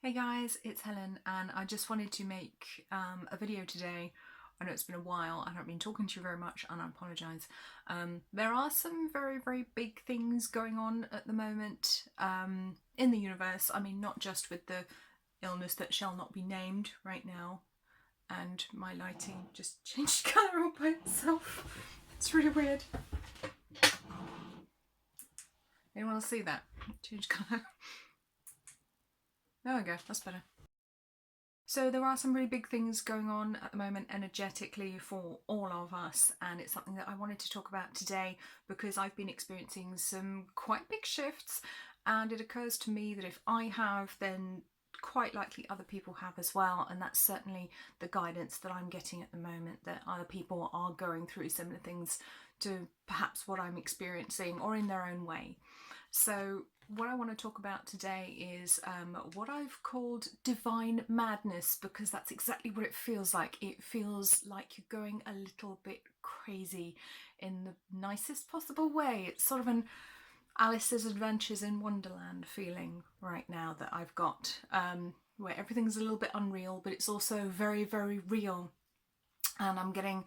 Hey guys, it's Helen and I just wanted to make a video today. I know it's been a while, I haven't been talking to you very much and I apologise. There are some very big things going on at the moment in the universe. I mean, not just with the illness that shall not be named right now, and my lighting just changed colour all by itself. It's really weird. Anyone else see that? Change colour. There we go, that's better. So there are some really big things going on at the moment energetically for all of us, and it's something that I wanted to talk about today because I've been experiencing some quite big shifts, and it occurs to me that if I have, then quite likely other people have as well, and that's certainly the guidance that I'm getting at the moment, that other people are going through similar things to perhaps what I'm experiencing or in their own way. So what I want to talk about today is what I've called divine madness, because that's exactly what it feels like. It feels like you're going a little bit crazy in the nicest possible way. It's sort of an Alice's Adventures in Wonderland feeling right now that I've got, where everything's a little bit unreal, but it's also very real. And I'm getting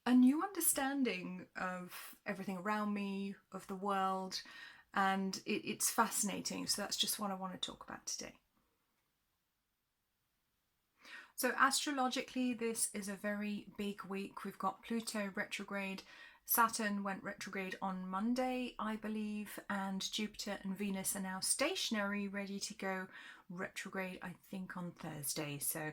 a new understanding of everything around me, of the world, and it's fascinating. So that's just what I want to talk about today. So astrologically, this is a very big week. We've got Pluto retrograde, Saturn went retrograde on Monday, I believe, and Jupiter and Venus are now stationary, ready to go retrograde, I think, on Thursday. So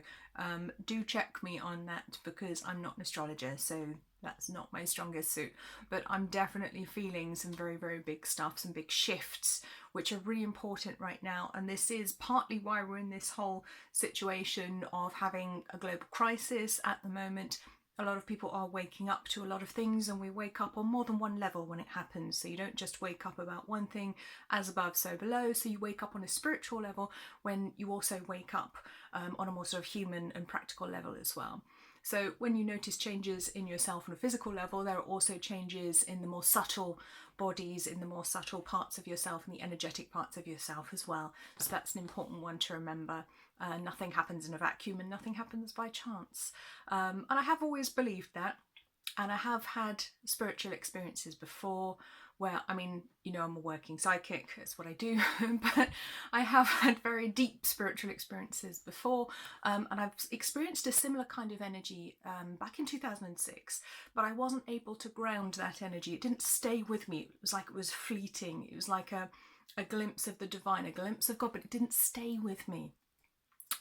do check me on that, because I'm not an astrologer, so that's not my strongest suit. But I'm definitely feeling some very big stuff, some big shifts, which are really important right now. And this is partly why we're in this whole situation of having a global crisis at the moment. A lot of people are waking up to a lot of things, and we wake up on more than one level when it happens. So you don't just wake up about one thing, as above so below. So you wake up on a spiritual level when you also wake up on a more sort of human and practical level as well. So when you notice changes in yourself on a physical level, there are also changes in the more subtle bodies, in the more subtle parts of yourself and the energetic parts of yourself as well. So that's an important one to remember. Nothing happens in a vacuum and nothing happens by chance. And I have always believed that. And I have had spiritual experiences before where, I mean, you know, I'm a working psychic, that's what I do, but I have had very deep spiritual experiences before, and I've experienced a similar kind of energy back in 2006, but I wasn't able to ground that energy. It didn't stay with me. It was like it was fleeting. It was like a glimpse of the divine, a glimpse of God, but it didn't stay with me,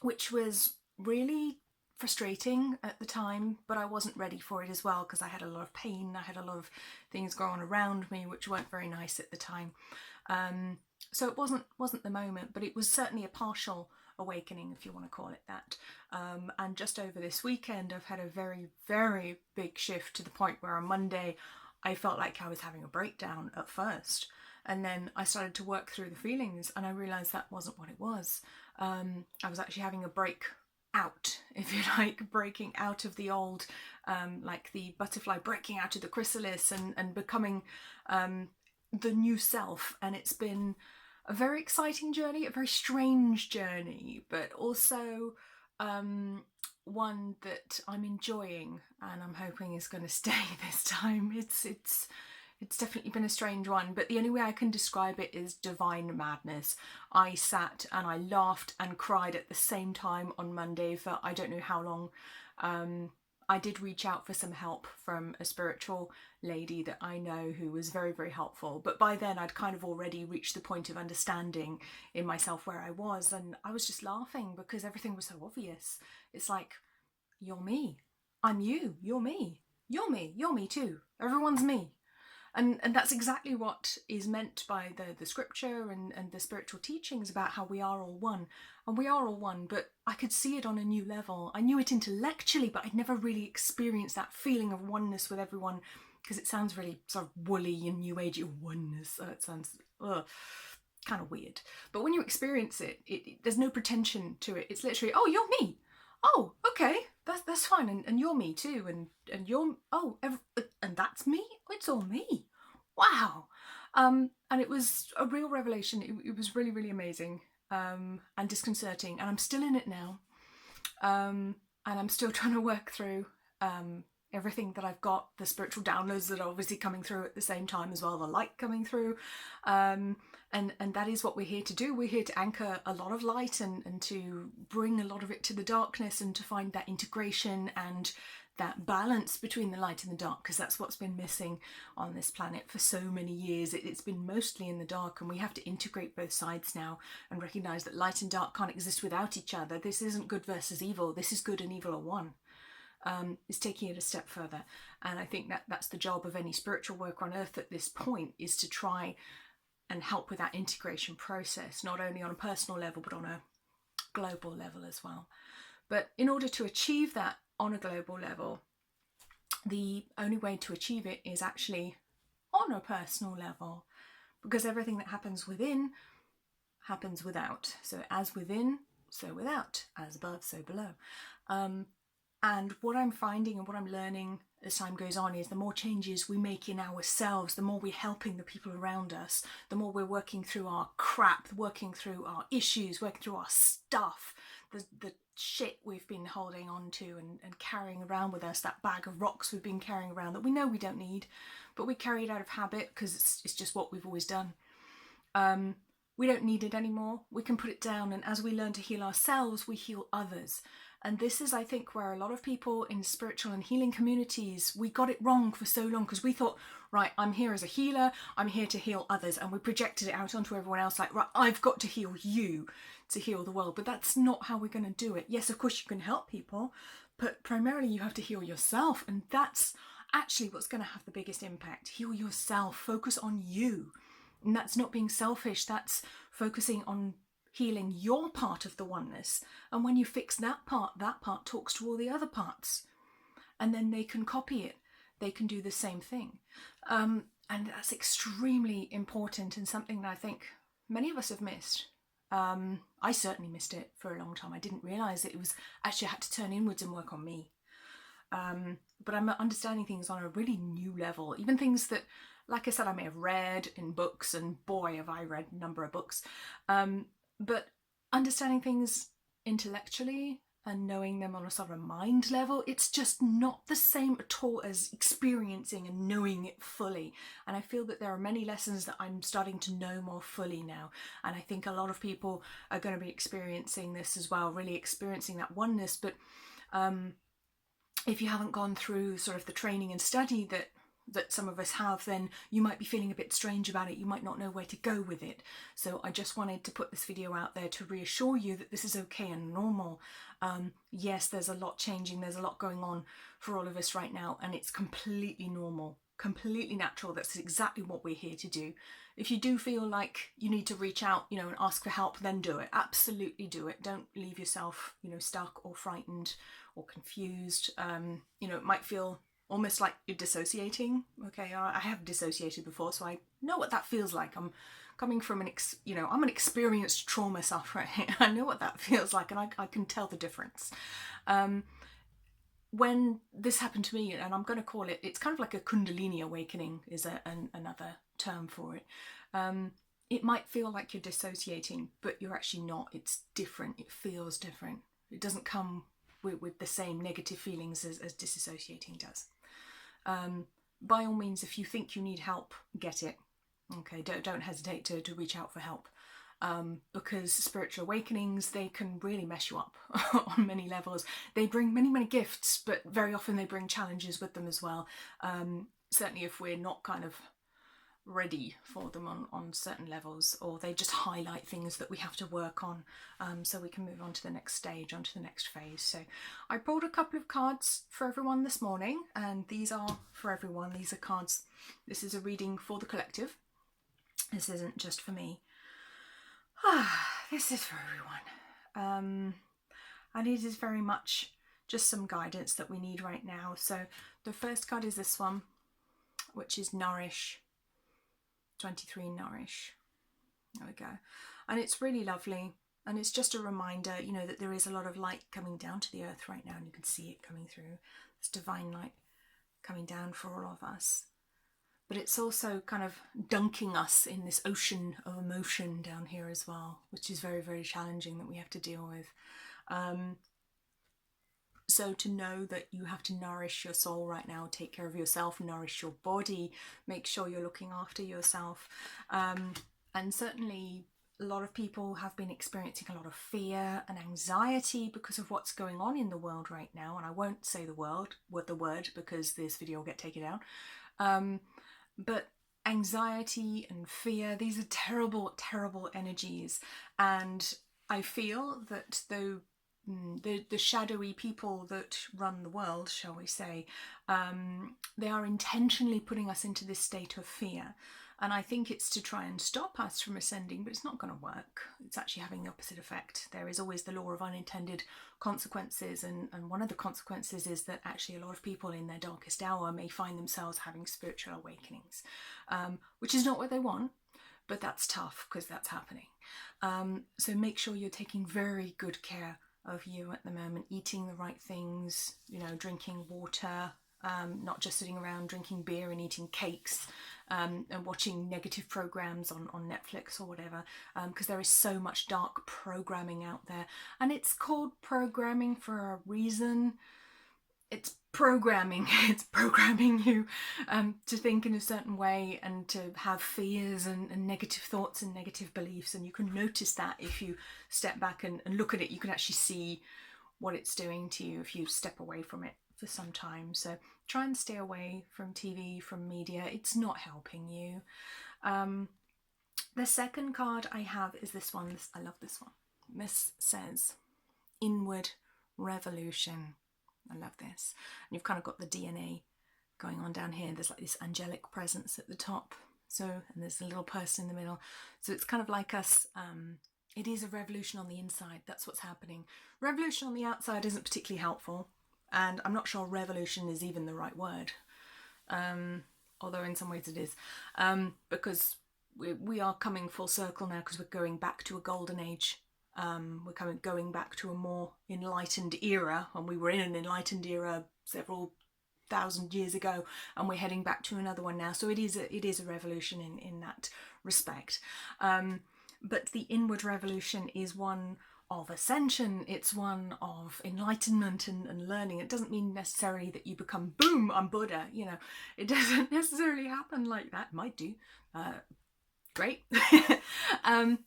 which was really frustrating at the time, but I wasn't ready for it as well, because I had a lot of pain, I had a lot of things going on around me which weren't very nice at the time. So it wasn't the moment, but it was certainly a partial awakening, if you want to call it that. And just over this weekend I've had a very big shift, to the point where on Monday I felt like I was having a breakdown at first, and then I started to work through the feelings and I realised that wasn't what it was. I was actually having a break out, if you like, breaking out of the old, like the butterfly breaking out of the chrysalis and becoming the new self. And it's been a very exciting journey, a very strange journey, but also one that I'm enjoying and I'm hoping is going to stay this time. It's definitely been a strange one, but the only way I can describe it is divine madness. I sat and I laughed and cried at the same time on Monday for I don't know how long. I did reach out for some help from a spiritual lady that I know, who was very helpful, but by then I'd kind of already reached the point of understanding in myself where I was, and I was just laughing because everything was so obvious. It's like, you're me, I'm you, you're me, you're me too, everyone's me. And that's exactly what is meant by the scripture and the spiritual teachings about how we are all one. And we are all one, but I could see it on a new level. I knew it intellectually, but I'd never really experienced that feeling of oneness with everyone, because it sounds really sort of woolly and new agey. Oneness, it sounds kind of weird. But when you experience it, there's no pretension to it. It's literally, oh, you're me. Oh, okay, that's fine, and you're me too, and you're, oh, and that's me. It's all me. Wow. And it was a real revelation. It was really amazing. and disconcerting, and I'm still in it now, and I'm still trying to work through everything that I've got, the spiritual downloads that are obviously coming through at the same time as well, the light coming through, and that is what we're here to do. We're here to anchor a lot of light and to bring a lot of it to the darkness, and to find that integration and that balance between the light and the dark, because that's what's been missing on this planet for so many years. It's been mostly in the dark, and we have to integrate both sides now and recognize that light and dark can't exist without each other. This isn't good versus evil. This is good and evil are one. Is taking it a step further, and I think that that's the job of any spiritual worker on earth at this point, is to try and help with that integration process, not only on a personal level but on a global level as well. But in order to achieve that on a global level, the only way to achieve it is actually on a personal level, because everything that happens within happens without. So as within, so without. As above, so below. And what I'm finding and what I'm learning as time goes on is the more changes we make in ourselves, the more we're helping the people around us, the more we're working through our crap, working through our issues, working through our stuff, the shit we've been holding on to and carrying around with us, that bag of rocks we've been carrying around that we know we don't need, but we carry it out of habit because it's just what we've always done. We don't need it anymore. We can put it down, and as we learn to heal ourselves, we heal others. And this is, I think, where a lot of people in spiritual and healing communities, we got it wrong for so long, because we thought, right, I'm here as a healer, I'm here to heal others, and we projected it out onto everyone else like, right, I've got to heal you to heal the world. But that's not how we're going to do it. Yes, of course you can help people, but primarily you have to heal yourself, and that's actually what's going to have the biggest impact. Heal yourself, focus on you. And that's not being selfish, that's focusing on healing your part of the oneness. And when you fix that part talks to all the other parts. And then they can copy it. They can do the same thing. And that's extremely important, and something that I think many of us have missed. I certainly missed it for a long time. I didn't realise that it was actually I had to turn inwards and work on me. But I'm understanding things on a really new level. Even things that, like I said, I may have read in books, and boy, have I read a number of books. But understanding things intellectually and knowing them on a sort of mind level, it's just not the same at all as experiencing and knowing it fully. And I feel that there are many lessons that I'm starting to know more fully now. And I think a lot of people are going to be experiencing this as well, really experiencing that oneness. But if you haven't gone through sort of the training and study that some of us have, then you might be feeling a bit strange about it. You might not know where to go with it. So I just wanted to put this video out there to reassure you that this is okay and normal. Yes, there's a lot changing. There's a lot going on for all of us right now, and it's completely normal, completely natural. That's exactly what we're here to do. If you do feel like you need to reach out, and ask for help, then do it. Absolutely do it. Don't leave yourself, stuck or frightened or confused. It might feel almost like you're dissociating. Okay, I have dissociated before, so I know what that feels like. I'm coming from I'm an experienced trauma sufferer. I know what that feels like, and I can tell the difference. When this happened to me, and I'm going to call it, it's kind of like a Kundalini awakening is another term for it. It might feel like you're dissociating, but you're actually not. It's different. It feels different. It doesn't come with the same negative feelings as disassociating does. By all means, if you think you need help, get it. Okay, don't hesitate to reach out for help, because spiritual awakenings, they can really mess you up on many levels. They bring many gifts, but very often they bring challenges with them as well. Certainly if we're not kind of ready for them on certain levels, or they just highlight things that we have to work on, so we can move on to the next stage, on to the next phase. So I pulled a couple of cards for everyone this morning, and these are for everyone. These are cards. This is a reading for the collective. This isn't just for me. This is for everyone. And it is very much just some guidance that we need right now. So the first card is this one, which is Nourish. 23 Nourish. There we go. And it's really lovely, and it's just a reminder, that there is a lot of light coming down to the earth right now, and you can see it coming through. This divine light coming down for all of us. but it's also kind of dunking us in this ocean of emotion down here as well, which is very, very challenging that we have to deal with. So to know that you have to nourish your soul right now, take care of yourself, nourish your body, make sure you're looking after yourself. And certainly a lot of people have been experiencing a lot of fear and anxiety because of what's going on in the world right now. And I won't say the word because this video will get taken down. But anxiety and fear, these are terrible, terrible energies. And I feel that though the shadowy people that run the world, shall we say, they are intentionally putting us into this state of fear. And I think it's to try and stop us from ascending, but it's not going to work. It's actually having the opposite effect. There is always the law of unintended consequences, and one of the consequences is that actually a lot of people in their darkest hour may find themselves having spiritual awakenings, which is not what they want, but that's tough because that's happening. So make sure you're taking very good care of you at the moment, eating the right things, drinking water, not just sitting around drinking beer and eating cakes, and watching negative programs on Netflix or whatever, because there is so much dark programming out there, and it's called programming for a reason. It's programming. It's programming you to think in a certain way and to have fears and negative thoughts and negative beliefs. And you can notice that if you step back and look at it. You can actually see what it's doing to you if you step away from it for some time. So try and stay away from TV, from media. It's not helping you. The second card I have is this one. I love this one. This says inward revolution. I love this. And you've kind of got the DNA going on down here. There's like this angelic presence at the top. So, and there's a little person in the middle. So it's kind of like us. It is a revolution on the inside. That's what's happening. Revolution on the outside isn't particularly helpful. And I'm not sure revolution is even the right word. Although in some ways it is. Because we are coming full circle now because we're going back to a golden age. We're going back to a more enlightened era, and we were in an enlightened era several thousand years ago, and we're heading back to another one now. So it is a revolution in that respect. But the inward revolution is one of ascension. It's one of enlightenment and learning. It doesn't mean necessarily that you become, boom, I'm Buddha. It doesn't necessarily happen like that. It might do. Great.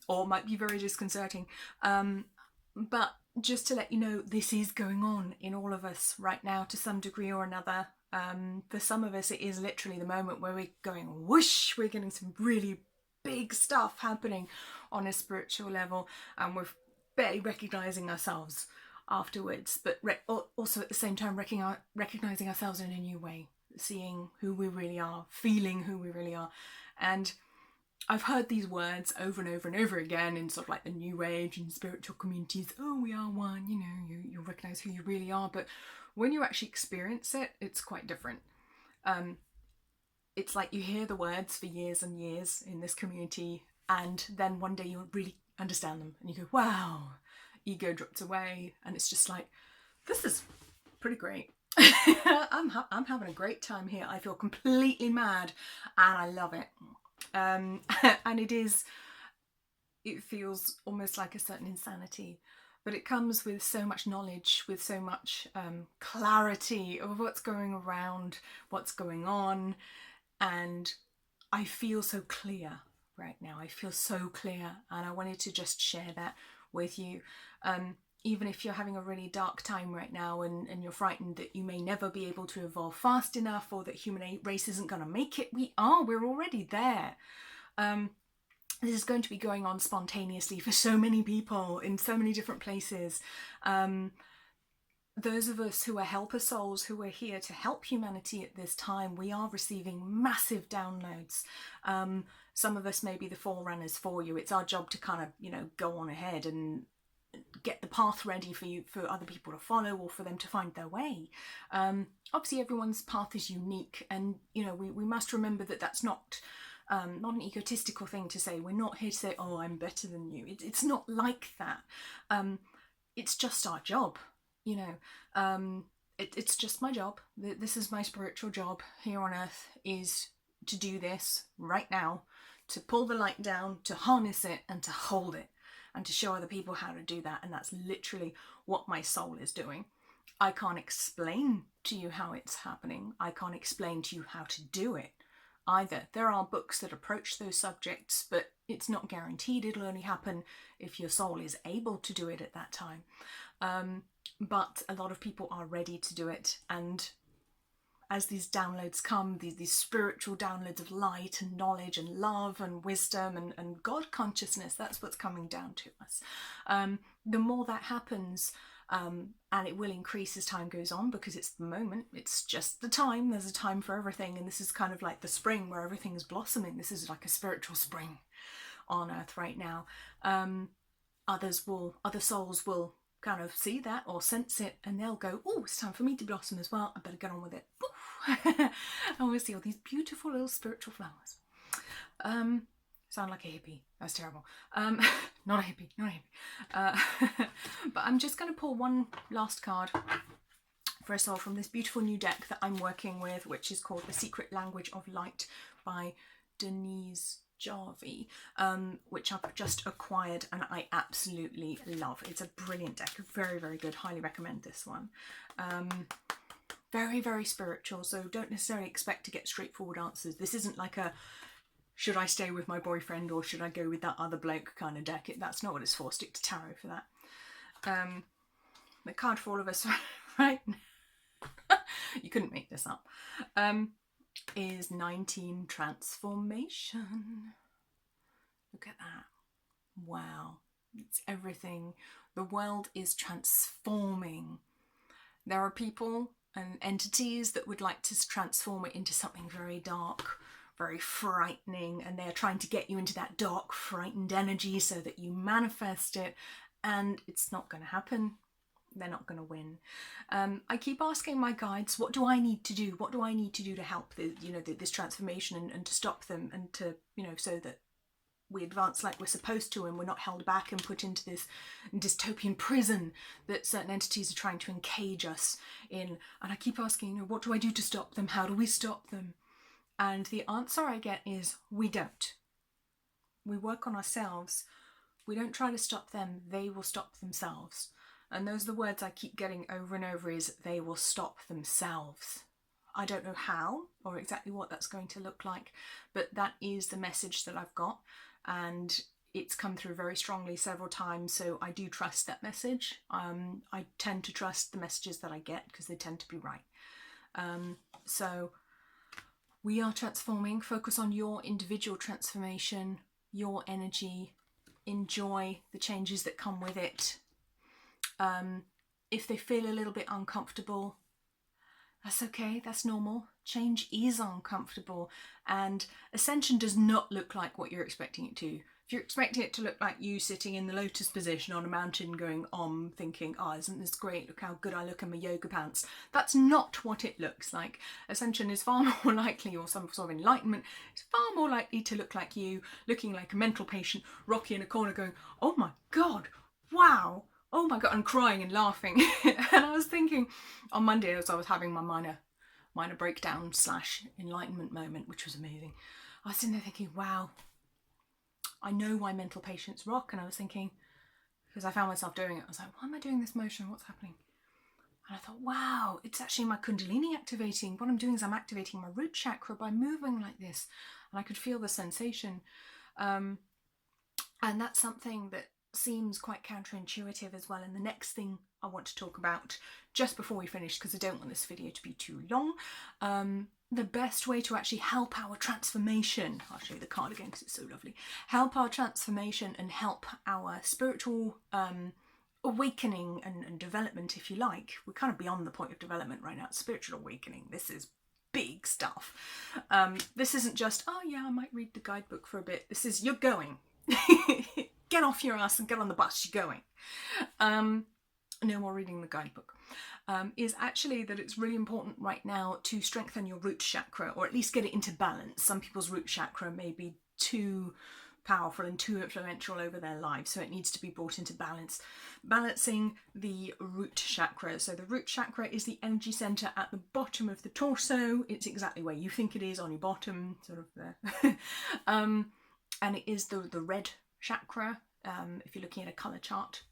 Or might be very disconcerting. But just to let you know, this is going on in all of us right now to some degree or another. For some of us, it is literally the moment where we're going whoosh, we're getting some really big stuff happening on a spiritual level, and we're barely recognizing ourselves afterwards, but also at the same time recognizing ourselves in a new way, seeing who we really are, feeling who we really are. And I've heard these words over and over and over again in sort of like the New Age and spiritual communities. Oh, we are one, you recognize who you really are. But when you actually experience it, it's quite different. It's like you hear the words for years and years in this community, and then one day you really understand them and you go, wow, ego drops away, and it's just like, this is pretty great. I'm having a great time here. I feel completely mad and I love it. And it feels almost like a certain insanity, but it comes with so much knowledge, with so much clarity of what's going around, what's going on, and I feel so clear right now. I feel so clear, and I wanted to just share that with you. Even if you're having a really dark time right now and you're frightened that you may never be able to evolve fast enough, or that human race isn't going to make it, we're already there. This is going to be going on spontaneously for so many people in so many different places. Those of us who are helper souls, who are here to help humanity at this time, we are receiving massive downloads. Some of us may be the forerunners for you. It's our job to kind of, go on ahead and get the path ready for other people to follow, or for them to find their way. Obviously everyone's path is unique, and we must remember that that's not an egotistical thing to say. We're not here to say, oh, I'm better than you. It's not like that. It's just our job, it's just my job. This is my spiritual job here on earth, is to do this right now, to pull the light down, to harness it and to hold it and to show other people how to do that. And that's literally what my soul is doing. I can't explain to you how it's happening. I can't explain to you how to do it either. There are books that approach those subjects, but it's not guaranteed. It'll only happen if your soul is able to do it at that time. But a lot of people are ready to do it, and as these downloads come, these spiritual downloads of light and knowledge and love and wisdom and God consciousness, that's what's coming down to us. The more that happens, and it will increase as time goes on, because it's the moment, it's just the time, there's a time for everything, and this is kind of like the spring where everything is blossoming. This is like a spiritual spring on earth right now. Other souls will kind of see that or sense it, and they'll go, oh, it's time for me to blossom as well, I better get on with it. And we'll see all these beautiful little spiritual flowers. Sound like a hippie. That's terrible. Not a hippie, not a hippie. But I'm just going to pull one last card for us all from this beautiful new deck that I'm working with, which is called The Secret Language of Light by Denise Jarvie, which I've just acquired and I absolutely love. It's a brilliant deck, very, very good. Highly recommend this one. Very, very spiritual, so don't necessarily expect to get straightforward answers. This isn't like a should I stay with my boyfriend or should I go with that other bloke kind of deck. That's not what it's for. Stick to tarot for that. The card for all of us right now, you couldn't make this up, is 19 Transformation. Look at that. Wow. It's everything. The world is transforming. There are people and entities that would like to transform it into something very dark, very frightening, and they're trying to get you into that dark, frightened energy so that you manifest it, and it's not going to happen. They're not going to win. I keep asking my guides, what do I need to do? What do I need to do to help this transformation and to stop them, and to, so that we advance like we're supposed to and we're not held back and put into this dystopian prison that certain entities are trying to encage us in. And I keep asking, what do I do to stop them? How do we stop them? And the answer I get is, we don't. We work on ourselves. We don't try to stop them. They will stop themselves. And those are the words I keep getting over and over, is they will stop themselves. I don't know how or exactly what that's going to look like, but that is the message that I've got. And it's come through very strongly several times, so I do trust that message. I tend to trust the messages that I get because they tend to be right. So we are transforming. Focus on your individual transformation, your energy. Enjoy the changes that come with it. If they feel a little bit uncomfortable, that's okay, that's normal. Change is uncomfortable, and ascension does not look like what you're expecting it to. If you're expecting it to look like you sitting in the lotus position on a mountain going thinking, oh, isn't this great, look how good I look in my yoga pants, that's not what it looks like. Ascension is far more likely, or some sort of enlightenment, is far more likely to look like you, looking like a mental patient, rocky in a corner going, oh my God, wow, oh my God, and crying and laughing. And I was thinking on Monday, as I was having my minor breakdown / enlightenment moment, which was amazing, I was sitting there thinking, wow, I know why mental patients rock. And I was thinking, because I found myself doing it, I was like, why am I doing this motion? What's happening? And I thought, wow, it's actually my Kundalini activating. What I'm doing is I'm activating my root chakra by moving like this. And I could feel the sensation. And that's something that seems quite counterintuitive as well. And the next thing I want to talk about just before we finish, because I don't want this video to be too long, the best way to actually help our transformation, I'll show you the card again because it's so lovely, help our transformation and help our spiritual awakening and development, if you like. We're kind of beyond the point of development right now. It's spiritual awakening. This is big stuff. This isn't just, oh yeah, I might read the guidebook for a bit. This is, you're going. Get off your ass and get on the bus, you're going. No more reading the guidebook. Is actually that it's really important right now to strengthen your root chakra, or at least get it into balance. Some people's root chakra may be too powerful and too influential over their lives, so it needs to be brought into balance. Balancing the root chakra. So the root chakra is the energy center at the bottom of the torso. It's exactly where you think it is, on your bottom, sort of there. And it is the red chakra, if you're looking at a color chart.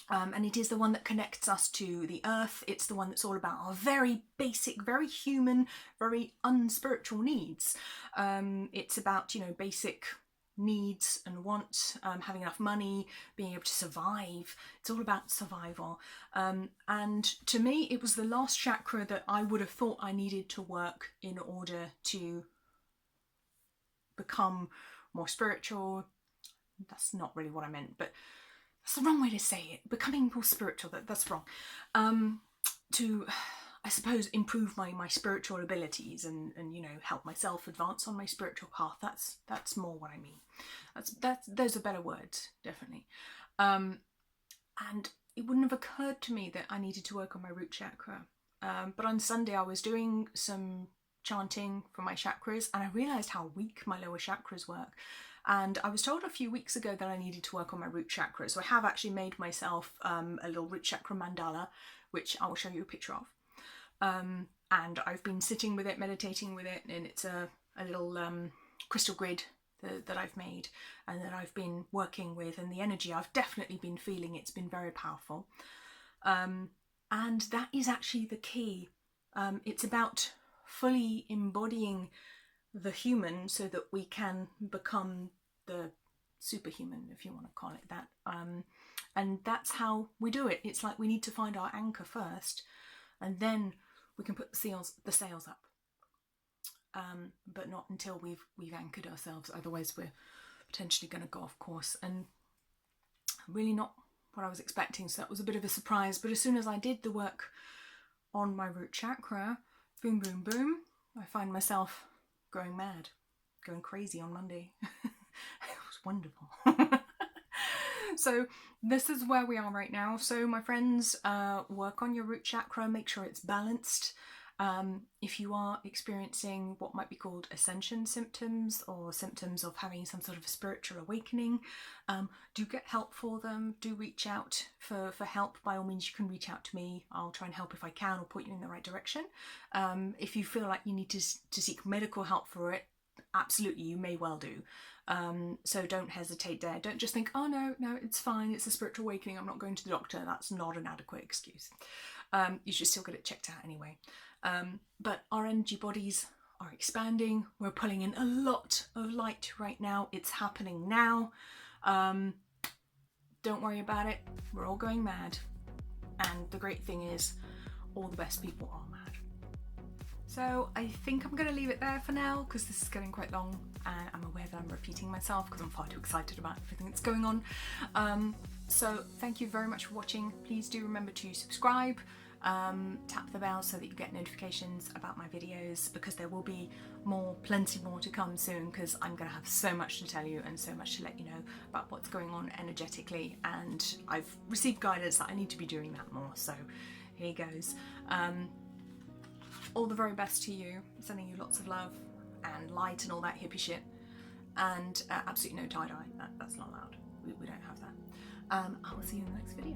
And it is the one that connects us to the earth. It's the one that's all about our very basic, very human, very unspiritual needs. It's about, you know, basic needs and wants, having enough money, being able to survive. It's all about survival. And to me, it was the last chakra that I would have thought I needed to work in order to become more spiritual. That's not really what I meant, but that's the wrong way to say it. Becoming more spiritual, that's wrong. To, I suppose, improve my spiritual abilities and you know, help myself advance on my spiritual path. That's more what I mean. Those are better words, definitely. And it wouldn't have occurred to me that I needed to work on my root chakra. But on Sunday I was doing some chanting for my chakras, and I realised how weak my lower chakras work. And I was told a few weeks ago that I needed to work on my root chakra. So I have actually made myself a little root chakra mandala, which I will show you a picture of. And I've been sitting with it, meditating with it, and it's a little crystal grid that I've made and that I've been working with, and the energy I've definitely been feeling. It's been very powerful. And that is actually the key. It's about fully embodying the human so that we can become the superhuman, if you want to call it that. And that's how we do it. It's like we need to find our anchor first, and then we can put the sails up. But not until we've anchored ourselves. Otherwise, we're potentially going to go off course. And really not what I was expecting. So that was a bit of a surprise. But as soon as I did the work on my root chakra, boom, boom, boom, I find myself going mad, going crazy on Monday. It was wonderful. So this is where we are right now. So my friends, work on your root chakra, make sure it's balanced. If you are experiencing what might be called ascension symptoms, or symptoms of having some sort of a spiritual awakening, do get help for them. Do reach out for help. By all means, you can reach out to me. I'll try and help if I can, or put you in the right direction. If you feel like you need to seek medical help for it, absolutely, you may well do. So don't hesitate there. Don't just think, oh no, it's fine, it's a spiritual awakening, I'm not going to the doctor. That's not an adequate excuse. You should still get it checked out anyway. But our energy bodies are expanding. We're pulling in a lot of light right now. It's happening now. Don't worry about it. We're all going mad. And the great thing is, all the best people are mad. So I think I'm going to leave it there for now, because this is getting quite long, and I'm aware that I'm repeating myself because I'm far too excited about everything that's going on. So thank you very much for watching. Please do remember to subscribe, tap the bell so that you get notifications about my videos, because there will be plenty more to come soon, because I'm going to have so much to tell you and so much to let you know about what's going on energetically, and I've received guidance that I need to be doing that more, so here goes. All the very best to you, sending you lots of love and light and all that hippie shit, and absolutely no tie-dye, that's not allowed, we don't have that. I will see you in the next video.